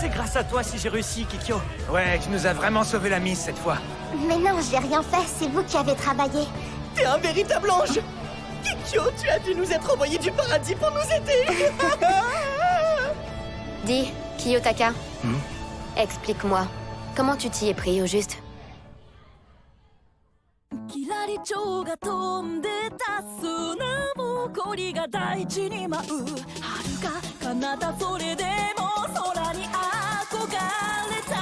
C'est grâce à toi si j'ai réussi, Kikyo. Ouais, tu nous as vraiment sauvé la mise cette fois. Mais non, j'ai rien fait, c'est vous qui avez travaillé. T'es un véritable ange. Kikyo, tu as dû nous être envoyé du paradis pour nous aider. Dis, Kiyotaka, explique-moi, comment tu t'y es pris au juste? キラリチョウが飛んでた砂ぼこりが大地に舞う遥か彼方それでも空に憧れた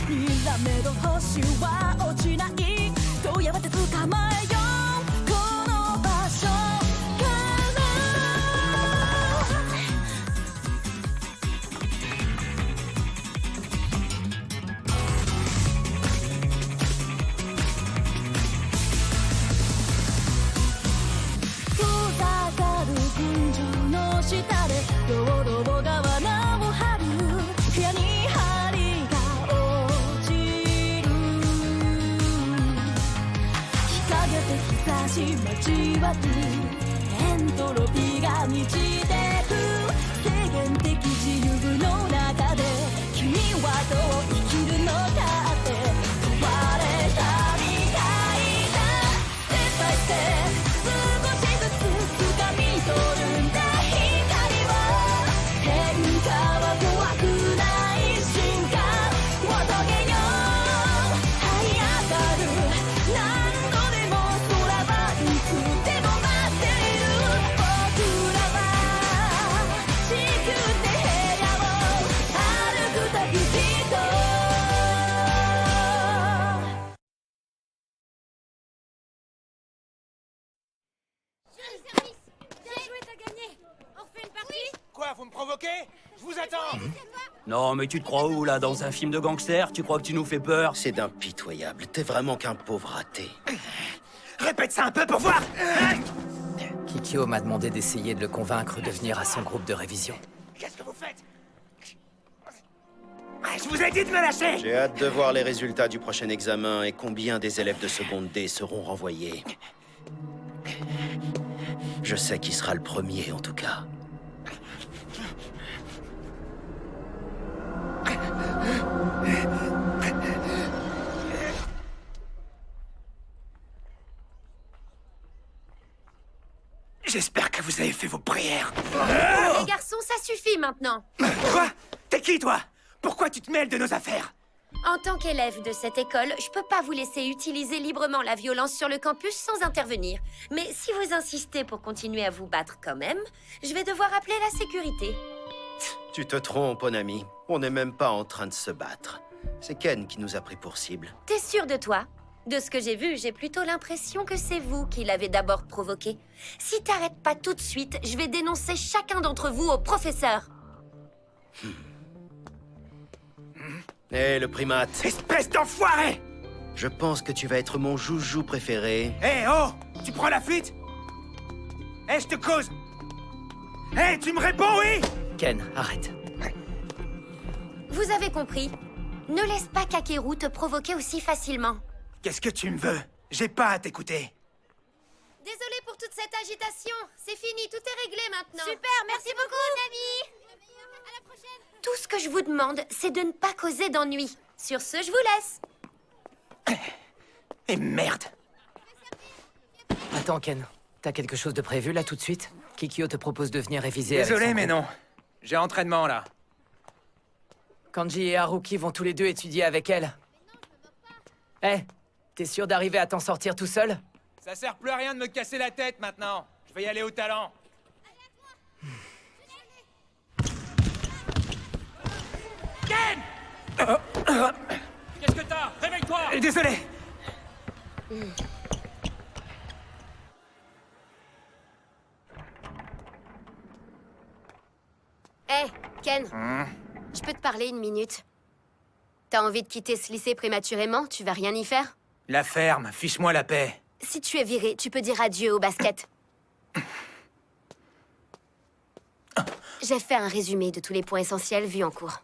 にらめろ星は落ちないどうやって捕まえようこの場所から遠ざかる群青の下で道路川名を張る部屋に針が落ちる日陰で日差し交わるエントロピーが満ちてく制限的自由の中で君はどう生きるのかって問われたみたいだステップバイステップ少しずつ掴み取るんだ光は変化は怖くない進化を遂げよう這い上がる何度でも空はいつでも待っている僕らは地球で部屋を歩く旅人 Quoi, vous me provoquez? Je vous attends. Non, mais tu te crois où, là? Dans un film de gangster? Tu crois que tu nous fais peur? C'est impitoyable. T'es vraiment qu'un pauvre raté. Répète ça un peu pour voir. Kikyo m'a demandé d'essayer de le convaincre de venir à son groupe de révision. Qu'est-ce que vous faites? Je vous ai dit de me lâcher. J'ai hâte de voir les résultats du prochain examen et combien des élèves de seconde D seront renvoyés. Je sais qui sera le premier, en tout cas. J'espère que vous avez fait vos prières. Les garçons, ça suffit maintenant. Quoi? T'es qui, toi? Pourquoi tu te mêles de nos affaires? En tant qu'élève de cette école, je peux pas vous laisser utiliser librement la violence sur le campus sans intervenir. Mais si vous insistez pour continuer à vous battre quand même, je vais devoir appeler la sécurité. Tu te trompes, mon ami. On n'est même pas en train de se battre. C'est Ken qui nous a pris pour cible. T'es sûr de toi? De ce que j'ai vu, j'ai plutôt l'impression que c'est vous qui l'avez d'abord provoqué. Si t'arrêtes pas tout de suite, je vais dénoncer chacun d'entre vous au professeur. Hé, le primate. Espèce d'enfoiré! Je pense que tu vas être mon joujou préféré. Hé, oh! Tu prends la fuite? Hé, je te cause! Hé, tu me réponds, oui? Ken, arrête. Vous avez compris? Ne laisse pas Kakeru te provoquer aussi facilement. Qu'est-ce que tu me veux? J'ai pas à t'écouter. Désolée pour toute cette agitation. C'est fini, tout est réglé maintenant. Super, merci beaucoup, Nami. À la prochaine. Tout ce que je vous demande, c'est de ne pas causer d'ennui. Sur ce, je vous laisse. Et merde! Attends, Ken. T'as quelque chose de prévu, là, tout de suite? Kikyo te propose de venir réviser avec Désolé, son mais groupe. non. J'ai entraînement, là. Kanji et Haruki vont tous les deux étudier avec elle. Hé, t'es sûr d'arriver à t'en sortir tout seul? Ça sert plus à rien de me casser la tête, maintenant. Je vais y aller au talent. Ken! Qu'est-ce que t'as? Réveille-toi! Désolé. Hé, Ken. Je peux te parler une minute? T'as envie de quitter ce lycée prématurément? Tu vas rien y faire? La ferme, fiche-moi la paix. Si tu es viré, tu peux dire adieu au basket. J'ai fait un résumé de tous les points essentiels vus en cours.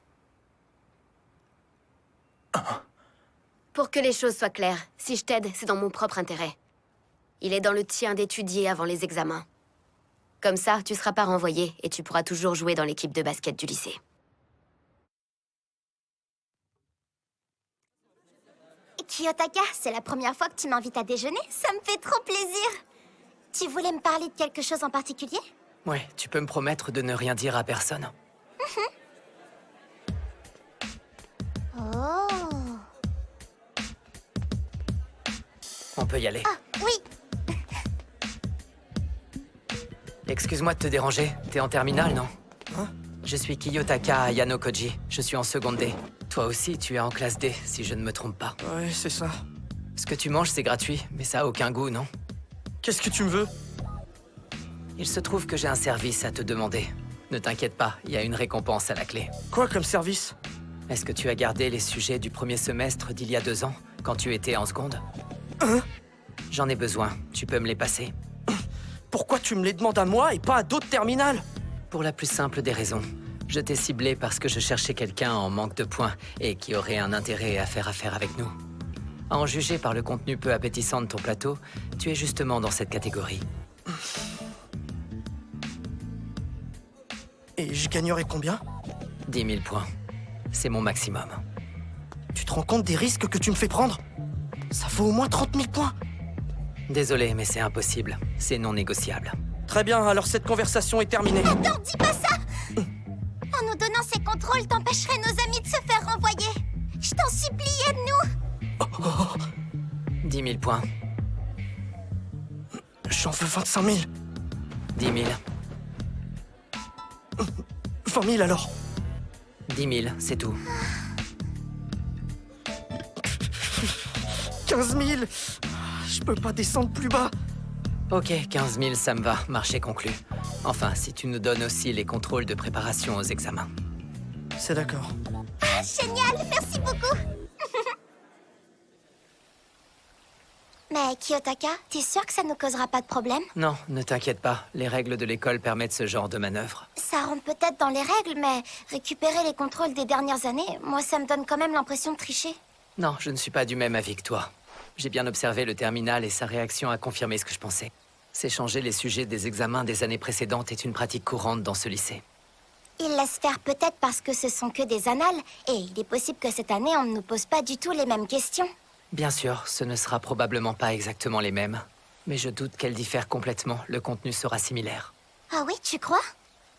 Pour que les choses soient claires, si je t'aide, c'est dans mon propre intérêt. Il est dans le tien d'étudier avant les examens. Comme ça, tu seras pas renvoyé et tu pourras toujours jouer dans l'équipe de basket du lycée. Kiyotaka, c'est la première fois que tu m'invites à déjeuner. Ça me fait trop plaisir. Tu voulais me parler de quelque chose en particulier? Ouais, tu peux me promettre de ne rien dire à personne? Oh. On peut y aller. Ah, oui. Excuse-moi de te déranger. T'es en terminale, non? Hein? Je suis Kiyotaka Ayano Koji. Je suis en seconde D. Toi aussi, tu es en classe D, si je ne me trompe pas. Ouais, c'est ça. Ce que tu manges, c'est gratuit, mais ça a aucun goût, non? Qu'est-ce que tu me veux? Il se trouve que j'ai un service à te demander. Ne t'inquiète pas, il y a une récompense à la clé. Quoi comme service? Est-ce que tu as gardé les sujets du premier semestre d'il y a 2 ans, quand tu étais en seconde? Hein? J'en ai besoin, tu peux me les passer? Pourquoi tu me les demandes à moi et pas à d'autres terminales? Pour la plus simple des raisons. Je t'ai ciblé parce que je cherchais quelqu'un en manque de points et qui aurait un intérêt à faire affaire avec nous. À en juger par le contenu peu appétissant de ton plateau, tu es justement dans cette catégorie. Et je gagnerais combien? 10 000 points. C'est mon maximum. Tu te rends compte des risques que tu me fais prendre? Ça vaut au moins 30 000 points. Désolé, mais c'est impossible. C'est non négociable. Très bien, alors cette conversation est terminée. Attends, dis pas ça! En nous donnant ces contrôles, t'empêcherais nos amis de se faire renvoyer. Je t'en supplie, aide-nous! 10 000 points. J'en veux 25 000. 10 000. 20 000 alors. 10 000, c'est tout. 15 000. Je peux pas descendre plus bas. Ok, 15 000, ça me va. Marché conclu. Enfin, si tu nous donnes aussi les contrôles de préparation aux examens. C'est d'accord. Ah, génial, merci beaucoup! Mais Kiyotaka, t'es sûr que ça ne causera pas de problème? Non, ne t'inquiète pas. Les règles de l'école permettent ce genre de manœuvre. Ça rentre peut-être dans les règles, mais récupérer les contrôles des dernières années, moi ça me donne quand même l'impression de tricher. Non, je ne suis pas du même avis que toi. J'ai bien observé le terminal et sa réaction a confirmé ce que je pensais. S'échanger les sujets des examens des années précédentes est une pratique courante dans ce lycée. Ils laissent faire peut-être parce que ce sont que des annales, et il est possible que cette année on ne nous pose pas du tout les mêmes questions. Bien sûr, ce ne sera probablement pas exactement les mêmes. Mais je doute qu'elles diffèrent complètement. Le contenu sera similaire. Ah oui, tu crois?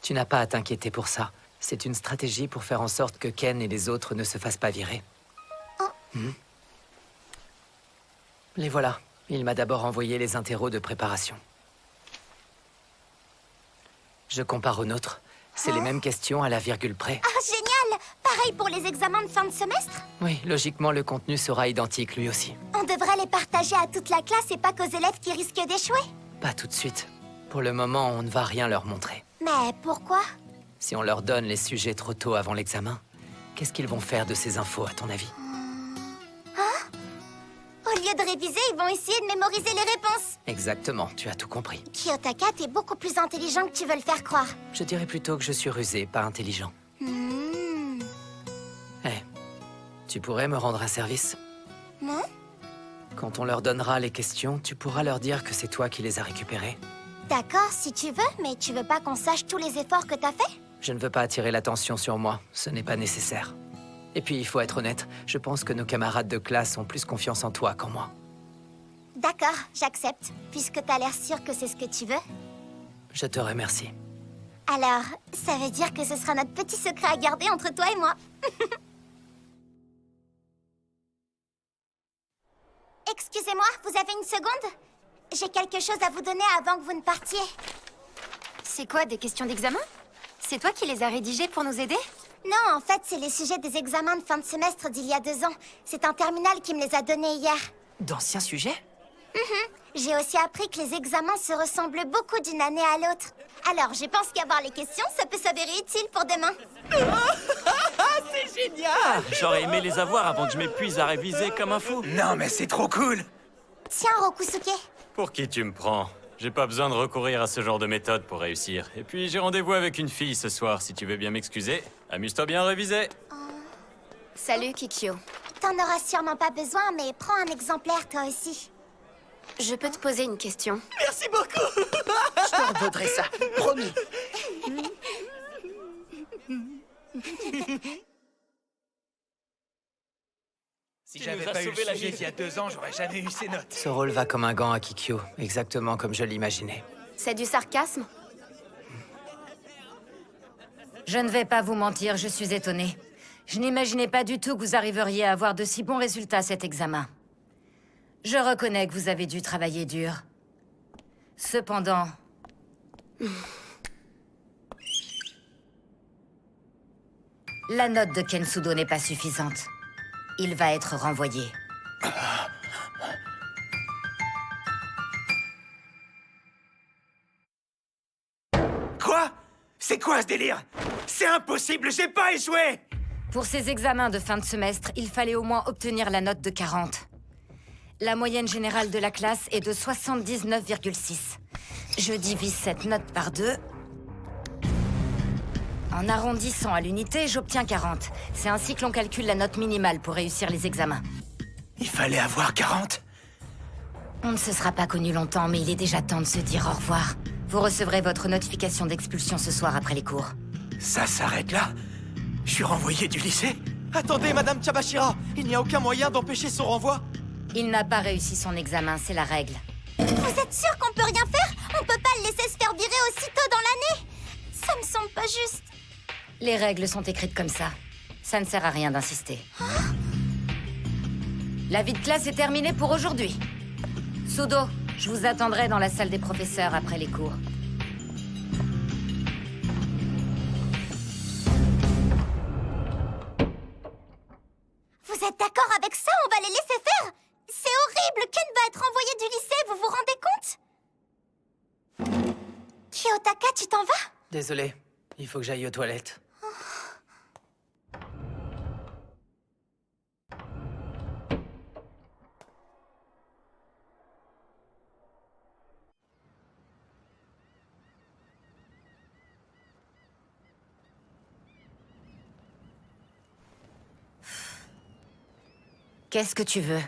Tu n'as pas à t'inquiéter pour ça. C'est une stratégie pour faire en sorte que Ken et les autres ne se fassent pas virer. Oh. Les voilà. Il m'a d'abord envoyé les interros de préparation. Je compare aux nôtres. C'est les mêmes questions à la virgule près. Ah, génial! Pareil pour les examens de fin de semestre? Oui, logiquement, le contenu sera identique lui aussi. On devrait les partager à toute la classe et pas qu'aux élèves qui risquent d'échouer. Pas tout de suite. Pour le moment, on ne va rien leur montrer. Mais pourquoi? Si on leur donne les sujets trop tôt avant l'examen, qu'est-ce qu'ils vont faire de ces infos, à ton avis? Au lieu de réviser, ils vont essayer de mémoriser les réponses. Exactement, tu as tout compris. Kiyotaka, t'es beaucoup plus intelligent que tu veux le faire croire. Je dirais plutôt que je suis rusé, pas intelligent. Tu pourrais me rendre un service? Non? Quand on leur donnera les questions, tu pourras leur dire que c'est toi qui les as récupérées. D'accord, si tu veux, mais tu veux pas qu'on sache tous les efforts que t'as fait? Je ne veux pas attirer l'attention sur moi, ce n'est pas nécessaire. Et puis, il faut être honnête, je pense que nos camarades de classe ont plus confiance en toi qu'en moi. D'accord, j'accepte, puisque t'as l'air sûr que c'est ce que tu veux. Je te remercie. Alors, ça veut dire que ce sera notre petit secret à garder entre toi et moi. Excusez-moi, vous avez une seconde? J'ai quelque chose à vous donner avant que vous ne partiez. C'est quoi, des questions d'examen? C'est toi qui les as rédigées pour nous aider? Non, en fait, c'est les sujets des examens de fin de semestre d'il y a 2 ans. C'est un terminal qui me les a donnés hier. D'anciens sujets? J'ai aussi appris que les examens se ressemblent beaucoup d'une année à l'autre. Alors, je pense qu'avoir les questions, ça peut s'avérer utile pour demain. C'est génial! J'aurais aimé les avoir avant que je m'épuise à réviser comme un fou. Non, mais c'est trop cool! Tiens, Rokusuke. Pour qui tu me prends? J'ai pas besoin de recourir à ce genre de méthode pour réussir. Et puis j'ai rendez-vous avec une fille ce soir, si tu veux bien m'excuser. Amuse-toi bien à réviser. Salut, Kikyo. T'en auras sûrement pas besoin, mais prends un exemplaire toi aussi. Je peux te poser une question? Merci beaucoup! Je te revaudrai ça, promis. Si j'avais pas eu le sauvé la sujet vie. il y a 2 ans, j'aurais jamais eu ces notes. Ce rôle va comme un gant à Kikyo, exactement comme je l'imaginais. C'est du sarcasme? Je ne vais pas vous mentir, je suis étonnée. Je n'imaginais pas du tout que vous arriveriez à avoir de si bons résultats à cet examen. Je reconnais que vous avez dû travailler dur. Cependant... La note de Kensudo n'est pas suffisante. Il va être renvoyé. Quoi? C'est quoi ce délire? C'est impossible, j'ai pas échoué! Pour ces examens de fin de semestre, il fallait au moins obtenir la note de 40. La moyenne générale de la classe est de 79,6. Je divise cette note par 2. En arrondissant à l'unité, j'obtiens 40. C'est ainsi que l'on calcule la note minimale pour réussir les examens. Il fallait avoir 40? On ne se sera pas connu longtemps, mais il est déjà temps de se dire au revoir. Vous recevrez votre notification d'expulsion ce soir après les cours. Ça s'arrête là? Je suis renvoyé du lycée? Attendez, Madame Chabashira, il n'y a aucun moyen d'empêcher son renvoi? Il n'a pas réussi son examen, c'est la règle. Vous êtes sûr qu'on peut rien faire? On peut pas le laisser se faire virer aussitôt dans l'année? Ça me semble pas juste. Les règles sont écrites comme ça. Ça ne sert à rien d'insister. La vie de classe est terminée pour aujourd'hui. Sudo, je vous attendrai dans la salle des professeurs après les cours. Vous êtes d'accord avec ça? On va les laisser faire? C'est horrible! Ken va être renvoyé du lycée, vous vous rendez compte? Kiyotaka, tu t'en vas? Désolé, il faut que j'aille aux toilettes. Qu'est-ce que tu veux?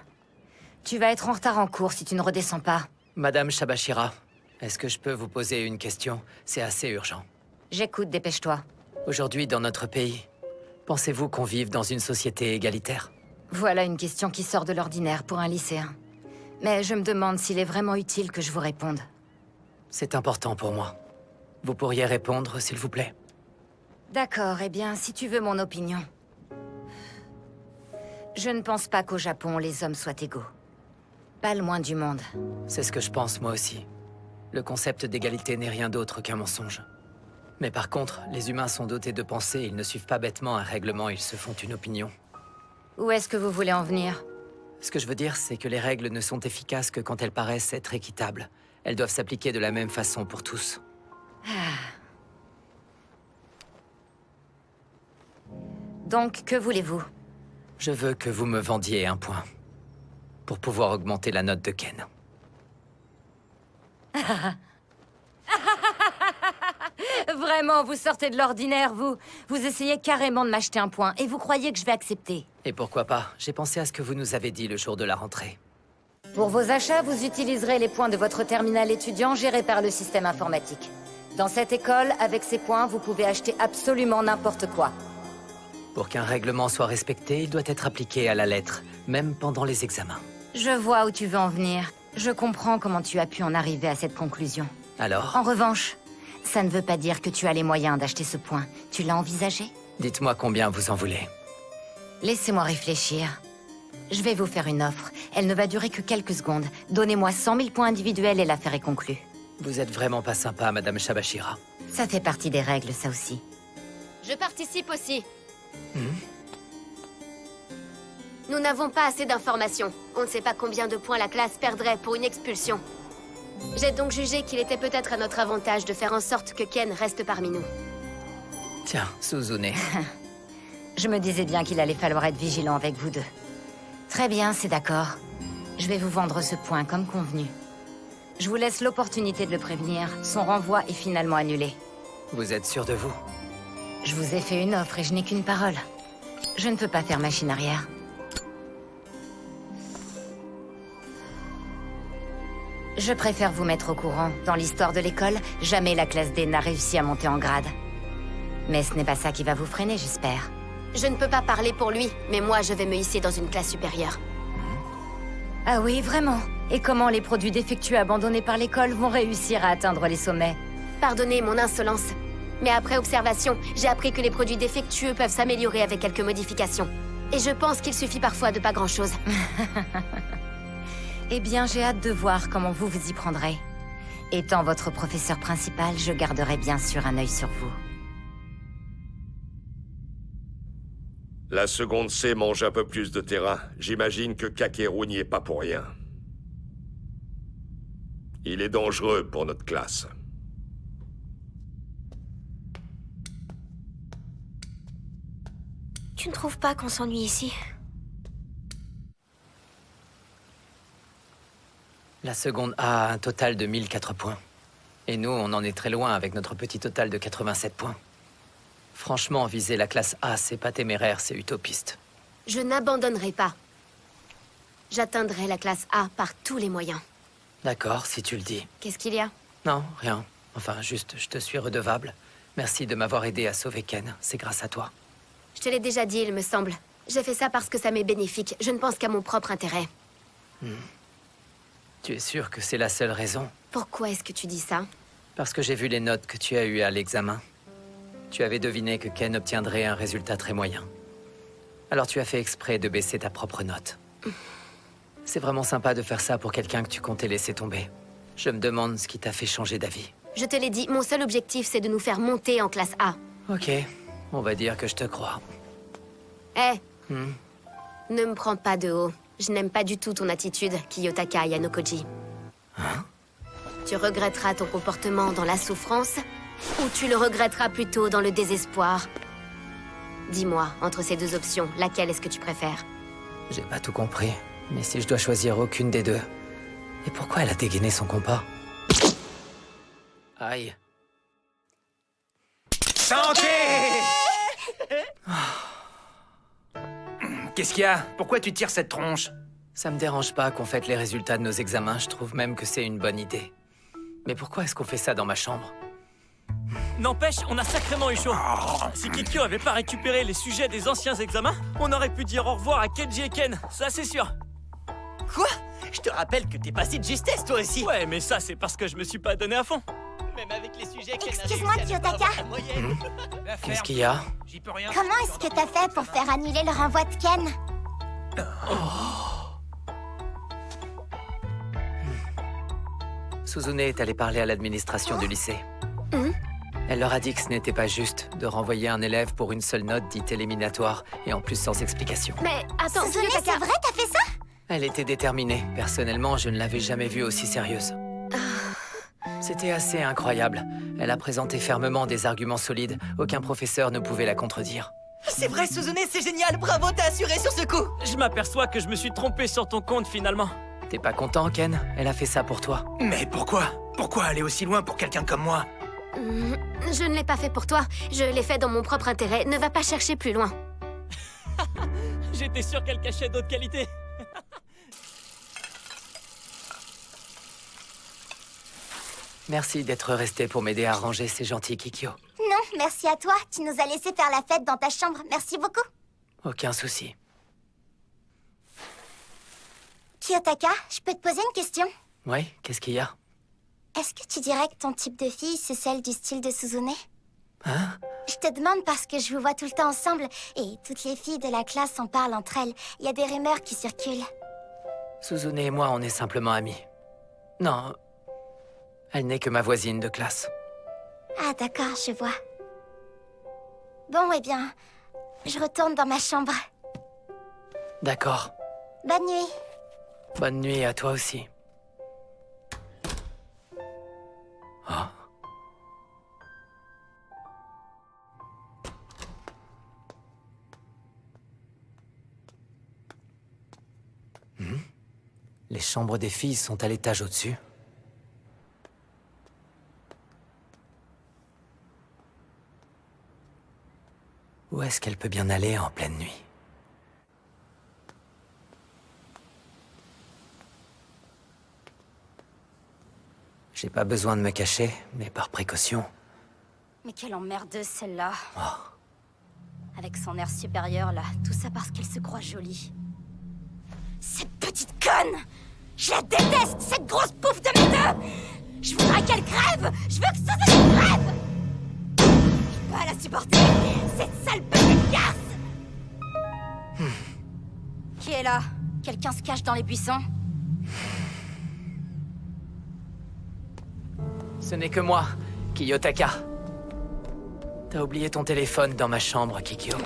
Tu vas être en retard en cours si tu ne redescends pas. Madame Chabashira, est-ce que je peux vous poser une question? C'est assez urgent. J'écoute, dépêche-toi. Aujourd'hui, dans notre pays, pensez-vous qu'on vive dans une société égalitaire? Voilà une question qui sort de l'ordinaire pour un lycéen. Mais je me demande s'il est vraiment utile que je vous réponde. C'est important pour moi. Vous pourriez répondre, s'il vous plaît? D'accord, eh bien, si tu veux mon opinion. Je ne pense pas qu'au Japon, les hommes soient égaux. Pas le moins du monde. C'est ce que je pense, moi aussi. Le concept d'égalité n'est rien d'autre qu'un mensonge. Mais par contre, les humains sont dotés de pensée, ils ne suivent pas bêtement un règlement, ils se font une opinion. Où est-ce que vous voulez en venir? Ce que je veux dire, c'est que les règles ne sont efficaces que quand elles paraissent être équitables. Elles doivent s'appliquer de la même façon pour tous. Donc, que voulez-vous? Je veux que vous me vendiez un point. Pour pouvoir augmenter la note de Ken. Vraiment, vous sortez de l'ordinaire, vous. Vous essayez carrément de m'acheter un point, et vous croyez que je vais accepter. Et pourquoi pas? J'ai pensé à ce que vous nous avez dit le jour de la rentrée. Pour vos achats, vous utiliserez les points de votre terminal étudiant géré par le système informatique. Dans cette école, avec ces points, vous pouvez acheter absolument n'importe quoi. Pour qu'un règlement soit respecté, il doit être appliqué à la lettre, même pendant les examens. Je vois où tu veux en venir. Je comprends comment tu as pu en arriver à cette conclusion. Alors? En revanche, ça ne veut pas dire que tu as les moyens d'acheter ce point. Tu l'as envisagé? Dites-moi combien vous en voulez. Laissez-moi réfléchir. Je vais vous faire une offre. Elle ne va durer que quelques secondes. Donnez-moi 100 000 points individuels et l'affaire est conclue. Vous êtes vraiment pas sympa, Madame Chabashira. Ça fait partie des règles, ça aussi. Je participe aussi. Nous n'avons pas assez d'informations. On ne sait pas combien de points la classe perdrait pour une expulsion. J'ai donc jugé qu'il était peut-être à notre avantage de faire en sorte que Ken reste parmi nous. Tiens, Suzune. Je me disais bien qu'il allait falloir être vigilant avec vous deux. Très bien, c'est d'accord. Je vais vous vendre ce point comme convenu. Je vous laisse l'opportunité de le prévenir. Son renvoi est finalement annulé. Vous êtes sûr de vous? Je vous ai fait une offre et je n'ai qu'une parole. Je ne peux pas faire machine arrière. Je préfère vous mettre au courant. Dans l'histoire de l'école, jamais la classe D n'a réussi à monter en grade. Mais ce n'est pas ça qui va vous freiner, j'espère. Je ne peux pas parler pour lui, mais moi je vais me hisser dans une classe supérieure. Ah oui, vraiment. Et comment les produits défectueux abandonnés par l'école vont réussir à atteindre les sommets? Pardonnez mon insolence. Mais après observation, j'ai appris que les produits défectueux peuvent s'améliorer avec quelques modifications. Et je pense qu'il suffit parfois de pas grand-chose. Eh bien, j'ai hâte de voir comment vous vous y prendrez. Étant votre professeur principal, je garderai bien sûr un œil sur vous. La seconde C mange un peu plus de terrain. J'imagine que Kakeru n'y est pas pour rien. Il est dangereux pour notre classe. Tu ne trouves pas qu'on s'ennuie ici? La seconde A a un total de 1004 points. Et nous, on en est très loin avec notre petit total de 87 points. Franchement, viser la classe A, c'est pas téméraire, c'est utopiste. Je n'abandonnerai pas. J'atteindrai la classe A par tous les moyens. D'accord, si tu le dis. Qu'est-ce qu'il y a? Non, rien. Enfin, juste, je te suis redevable. Merci de m'avoir aidé à sauver Ken, c'est grâce à toi. Je te l'ai déjà dit, il me semble. J'ai fait ça parce que ça m'est bénéfique. Je ne pense qu'à mon propre intérêt. Tu es sûr que c'est la seule raison? Pourquoi est-ce que tu dis ça? Parce que j'ai vu les notes que tu as eues à l'examen. Tu avais deviné que Ken obtiendrait un résultat très moyen. Alors tu as fait exprès de baisser ta propre note. C'est vraiment sympa de faire ça pour quelqu'un que tu comptais laisser tomber. Je me demande ce qui t'a fait changer d'avis. Je te l'ai dit, mon seul objectif, c'est de nous faire monter en classe A. Ok, on va dire que je te crois. Hé, ne me prends pas de haut. Je n'aime pas du tout ton attitude, Kiyotaka Yanokoji. Hein? Tu regretteras ton comportement dans la souffrance, ou tu le regretteras plutôt dans le désespoir. Dis-moi, entre ces deux options, laquelle est-ce que tu préfères? J'ai pas tout compris, mais si je dois choisir aucune des deux... Et pourquoi elle a dégainé son compas? Aïe. Santé! Qu'est-ce qu'il y a? Pourquoi tu tires cette tronche? Ça me dérange pas qu'on fête les résultats de nos examens, je trouve même que c'est une bonne idée. Mais pourquoi est-ce qu'on fait ça dans ma chambre? N'empêche, on a sacrément eu chaud. Si Kikyo avait pas récupéré les sujets des anciens examens, on aurait pu dire au revoir à Kenji et Ken, ça c'est sûr. Quoi? Je te rappelle que t'es passé de justesse, toi aussi. Ouais, mais ça c'est parce que je me suis pas donné à fond. Même avec les sujets qu'elle Excuse-moi, Kiyotaka. Qu'est-ce qu'il y a? J'y peux rien. Comment est-ce que t'as fait pour faire annuler le renvoi de Ken? Suzune est allée parler à l'administration du lycée. Elle leur a dit que ce n'était pas juste de renvoyer un élève pour une seule note dite éliminatoire, et en plus sans explication. Mais attends, Suzune, Kiyotaka... c'est vrai, t'as fait ça? Elle était déterminée. Personnellement, je ne l'avais jamais vue aussi sérieuse. C'était assez incroyable. Elle a présenté fermement des arguments solides. Aucun professeur ne pouvait la contredire. C'est vrai, Suzune, c'est génial. Bravo, t'as assuré sur ce coup. Je m'aperçois que je me suis trompé sur ton compte finalement. T'es pas content, Ken? Elle a fait ça pour toi. Mais pourquoi? Pourquoi aller aussi loin pour quelqu'un comme moi? Je ne l'ai pas fait pour toi. Je l'ai fait dans mon propre intérêt. Ne va pas chercher plus loin. J'étais sûr qu'elle cachait d'autres qualités. Merci d'être resté pour m'aider à ranger, c'est gentil, Kikyo. Non, merci à toi. Tu nous as laissé faire la fête dans ta chambre. Merci beaucoup. Aucun souci. Kiyotaka, je peux te poser une question? Oui, qu'est-ce qu'il y a? Est-ce que tu dirais que ton type de fille, c'est celle du style de Suzune? Hein? Je te demande parce que je vous vois tout le temps ensemble et toutes les filles de la classe en parlent entre elles. Il y a des rumeurs qui circulent. Suzune et moi, on est simplement amis. Non, elle n'est que ma voisine de classe. Ah d'accord, je vois. Bon, eh bien, je retourne dans ma chambre. D'accord. Bonne nuit. Bonne nuit à toi aussi. Oh. Les chambres des filles sont à l'étage au-dessus. Où est-ce qu'elle peut bien aller en pleine nuit? J'ai pas besoin de me cacher, mais par précaution. Mais quelle emmerdeuse celle-là. Avec son air supérieur là, tout ça parce qu'elle se croit jolie. Cette petite conne! Je la déteste, cette grosse pouffe de méthode! Je voudrais qu'elle crève! Je veux que ça crève! Je peux pas la supporter! Cette sale petite garce! Qui est là? Quelqu'un se cache dans les buissons? Ce n'est que moi, Kiyotaka. T'as oublié ton téléphone dans ma chambre, Kikyo.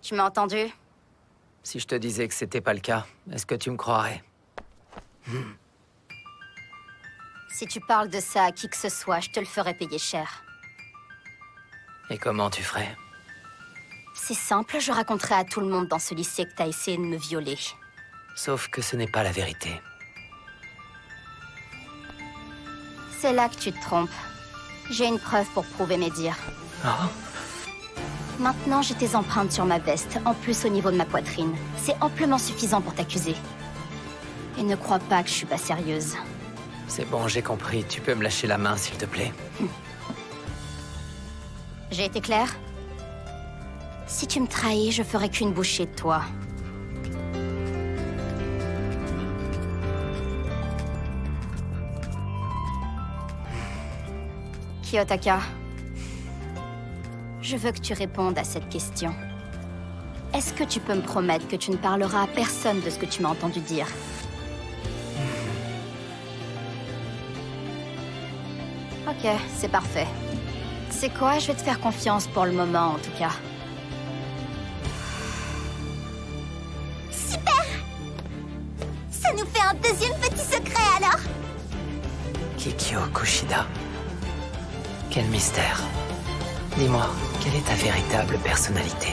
Tu m'as entendu? Si je te disais que c'était pas le cas, est-ce que tu me croirais? Si tu parles de ça à qui que ce soit, je te le ferai payer cher. Et comment tu ferais? C'est simple, je raconterai à tout le monde dans ce lycée que t'as essayé de me violer. Sauf que ce n'est pas la vérité. C'est là que tu te trompes. J'ai une preuve pour prouver mes dires. Ah? Maintenant, j'ai tes empreintes sur ma veste, en plus au niveau de ma poitrine. C'est amplement suffisant pour t'accuser. Et ne crois pas que je suis pas sérieuse. C'est bon, j'ai compris. Tu peux me lâcher la main, s'il te plaît. J'ai été claire? Si tu me trahis, je ferai qu'une bouchée de toi. Kiyotaka, je veux que tu répondes à cette question. Est-ce que tu peux me promettre que tu ne parleras à personne de ce que tu m'as entendu dire? Ok, c'est parfait. C'est quoi? Je vais te faire confiance pour le moment, en tout cas. Super! Ça nous fait un deuxième petit secret, alors? Kikyo Kushida. Quel mystère. Dis-moi, quelle est ta véritable personnalité?